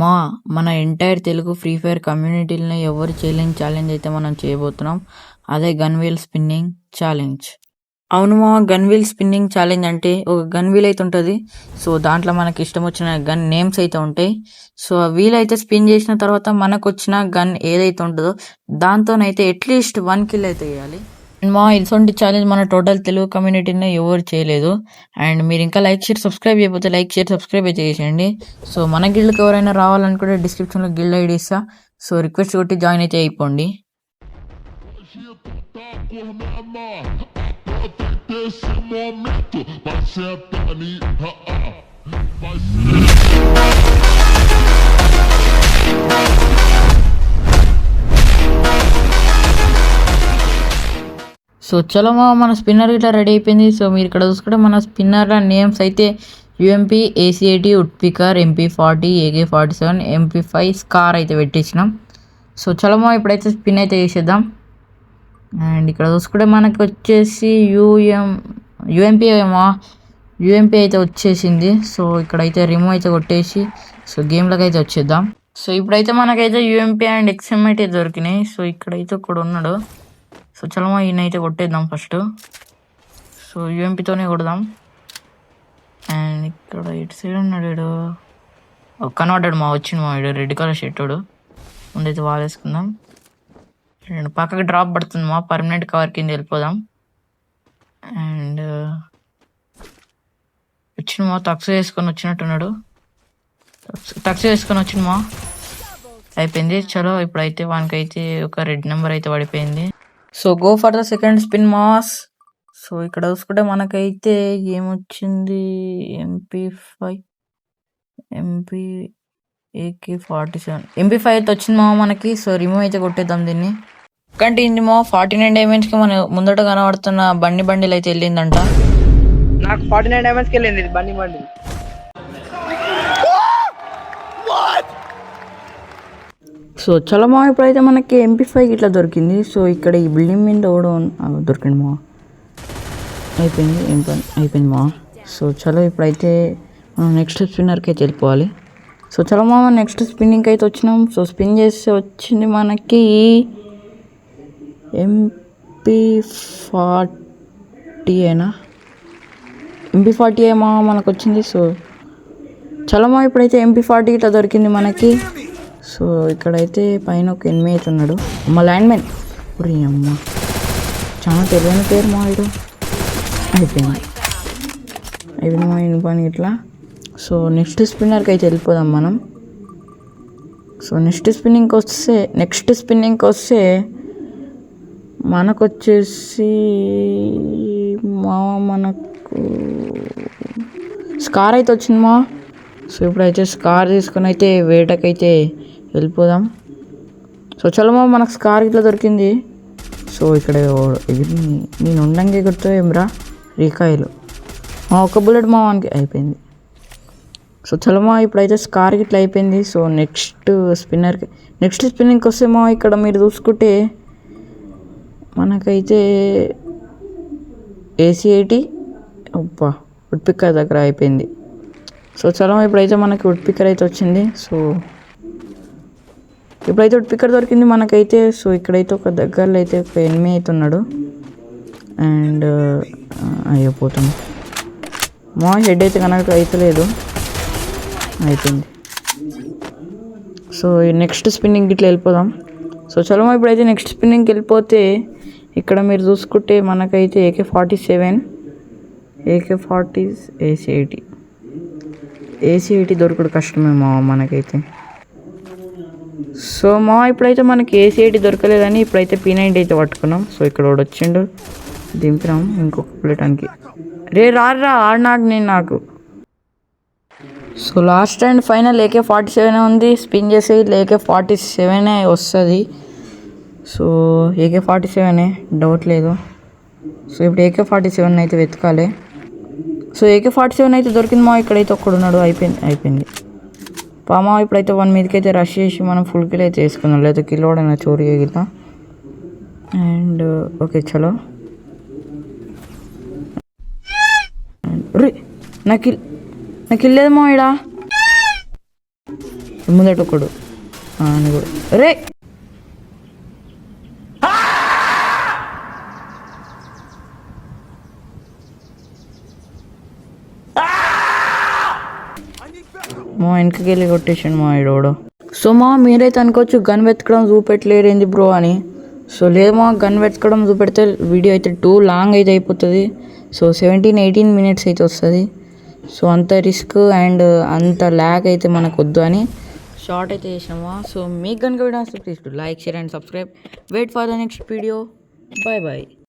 మా మన entire Telugu free fire కమ్యూనిటీలో ఎవరు చేయలేని ఛాలెంజ్ అయితే మనం చేయబోతున్నాం. అదే గన్ వీల్ స్పిన్నింగ్ ఛాలెంజ్. అవును మా, గన్ వీల్ స్పిన్నింగ్ ఛాలెంజ్ అంటే ఒక గన్ వీల్ అయితే ఉంటుంది. సో దాంట్లో మనకి ఇష్టం వచ్చిన గన్ నేమ్స్ అయితే ఉంటాయి. సో ఆ వీల్ అయితే స్పిన్ చేసిన తర్వాత మనకు వచ్చిన గన్ ఏదైతే ఉంటుందో దాంతోనైతే అట్లీస్ట్ 1 కిల్ అయితే వేయాలి. మా ఇటువంటి ఛాలెంజ్ మన టోటల్ తెలుగు కమ్యూనిటీలో ఎవరు చేయలేదు. అండ్ మీరు ఇంకా లైక్ షేర్ సబ్స్క్రైబ్ చేయకపోతే లైక్ షేర్ సబ్స్క్రైబ్ అయితే చేసేయండి. సో మన గిల్డ్కి ఎవరైనా రావాలనుకుంటే డిస్క్రిప్షన్లో గిల్డ్ ఐడి ఇస్తా. సో రిక్వెస్ట్ కొట్టి జాయిన్ అయితే అయిపోండి. సో చలో మన స్పిన్నర్ ఇట్లా రెడీ అయిపోయింది. సో మీరు ఇక్కడ చూసుకుంటే మన స్పిన్నర్ల నేమ్స్ అయితే యూఎంపీ, ఏసీఐటీ, woodpecker, MP40, AK-47, MP5, SCAR అయితే పెట్టించినాం. సో చలో ఇప్పుడైతే స్పిన్ అయితే చేసేద్దాం. అండ్ ఇక్కడ చూసుకుంటే మనకి వచ్చేసి యూఎంపీ అయితే వచ్చేసింది. సో ఇక్కడైతే రిమూవ్ అయితే కొట్టేసి సో గేమ్లోకి అయితే వచ్చేద్దాం. సో ఇప్పుడైతే మనకైతే యూఎంపీ అండ్ XM అయితే దొరికినాయి. సో ఇక్కడైతే ఒకడు ఉన్నాడు. సో చలమా ఈయన అయితే కొట్టేద్దాం ఫస్ట్. సో యూఎంపీతోనే కొడదాం. అండ్ ఇక్కడ ఇటు సైడ్ ఉన్నాడు వీడు, కనబడ్డాడు వచ్చింది వీడు రెడ్ కలర్ షర్టోడు. ముందైతే వాల్ వేసుకుందాం. అండ్ పక్కకి డ్రాప్ పడుతుంది పర్మనెంట్ కవర్ కింద వెళ్ళిపోదాం. అండ్ వచ్చిన టక్స్ వేసుకొని వచ్చినట్టున్నాడు. టక్స్ వేసుకొని వచ్చిన అయిపోయింది. చలో ఇప్పుడైతే వానికైతే ఒక రెడ్ నెంబర్ అయితే పడిపోయింది. So go for the second spin mass. So ఇక్కడ చూసుకుంటే మనకైతే ఏమొచ్చింది, MP5, AK-47, MP5 అయితే వచ్చింది మనకి. సో రిమూవ్ అయితే కొట్టేద్దాం దీన్ని. కంటే ఇది 49 డైమండ్స్కి మన ముందట కనబడుతున్న బండిలు అయితే వెళ్ళిందంట. నాకు 49 డైమండ్స్కి వెళ్ళింది బండి. సో చలో ఇప్పుడైతే మనకి MP5 ఇట్లా దొరికింది. సో ఇక్కడ ఈ బిల్డింగ్ మీద కూడా దొరికింది అయిపోయింది సో చలో ఇప్పుడైతే మనం నెక్స్ట్ స్పిన్నర్కి అయితే వెళ్ళిపోవాలి. సో చలో నెక్స్ట్ స్పిన్నింగ్కి అయితే వచ్చినాం. సో స్పిన్ చేస్తే వచ్చింది మనకి MP40 అయినా MP40 మనకు వచ్చింది. సో చలో ఇప్పుడైతే MP40 ఇట్లా దొరికింది మనకి. సో ఇక్కడైతే పైన ఒక ఎనిమి అయితే ఉన్నాడు. ల్యాండ్ మ్యాన్ అమ్మ, చాలా తెలియని పేరు వీడు. అయిపోయింది పని ఇట్లా. సో నెక్స్ట్ స్పిన్నర్కి అయితే వెళ్ళిపోదాం మనం. సో నెక్స్ట్ స్పిన్నింగ్కి వస్తే మనకు వచ్చేసి మనకు స్కార్ అయితే వచ్చింది సో ఇప్పుడైతే స్కార్ తీసుకొని అయితే వేటకైతే వెళ్ళిపోదాం. సో చలో మనకు స్కార్ ఇట్లా దొరికింది. సో ఇక్కడ నేను ఉండంగా ఎగురుతో ఏమ్రా రీకాయలు ఒక బుల్లెట్ వానికి అయిపోయింది. సో చలో ఇప్పుడైతే స్కార్ ఇట్లా అయిపోయింది. సో నెక్స్ట్ స్పిన్నింగ్కి వస్తే ఇక్కడ మీరు చూసుకుంటే మనకైతే AC-80 ఉడ్పికర్ దగ్గర అయిపోయింది. సో చలో ఇప్పుడైతే మనకి ఉడ్పికర్ అయితే వచ్చింది. సో ఇప్పుడైతే ఉడ్పికర్ దొరికింది మనకైతే. సో ఇక్కడైతే ఒక దగ్గరలో అయితే ఒక ఎనిమి అయితే ఉన్నాడు. అండ్ అయిపోతుంది హెడ్ అయితే కనెక్ట్ అవుతలేదు. అయిపోయింది. సో నెక్స్ట్ స్పిన్నింగ్ ఇట్లా వెళ్ళిపోదాం. సో చలో ఇప్పుడైతే నెక్స్ట్ స్పిన్నింగ్కి వెళ్ళిపోతే ఇక్కడ మీరు చూసుకుంటే మనకైతే AK-47, AK-40, AC-80 దొరకడు కష్టమే మనకైతే. సో ఇప్పుడైతే మనకి AC-80 దొరకలేదని ఇప్పుడైతే P90 అయితే పట్టుకున్నాం. సో ఇక్కడ వాడు వచ్చిండు, దింపినాం ఇంకొక ప్లేటానికి. రారా ఆడినాడు నాకు. So last and final AK-47 ఉంది. స్పిన్ చేసే AK-47 వస్తుంది. సో AK-47 డౌట్ లేదు. సో ఇప్పుడు AK-47 అయితే వెతకాలి. సో AK-47 అయితే దొరికింది ఇక్కడైతే ఒక్కడున్నాడు. అయిపోయింది ఇప్పుడైతే 1 మీదకి అయితే రష్ చేసి మనం ఫుల్ కిల్ అయితే వేసుకున్నాం, లేదా కిల్ కూడా చోరీ గిట్లా. అండ్ ఓకే చలో నాకు ఇల్లేదు ఇడా. ముందట ఒకడు అని కూడా రే మా వెనకకి వెళ్ళి కొట్టేసాను మా ఇడోడు. సో మా మీరైతే అనుకోవచ్చు గన్ వెతకడం చూపెట్టలేరు ఏంది బ్రో అని. సో లేదు మా గన్ వెతకడం చూపెడితే వీడియో అయితే టూ లాంగ్ అయితే అయిపోతుంది. సో 17-18 minutes అయితే వస్తుంది. సో అంత రిస్క్ అండ్ అంత ల్యాగ్ అయితే మనకు వద్దు అని షార్ట్ అయితే చేసినామా. సో మీకు కనుక వీడియో వస్తే please like, share and subscribe. Wait for the next video. Bye bye.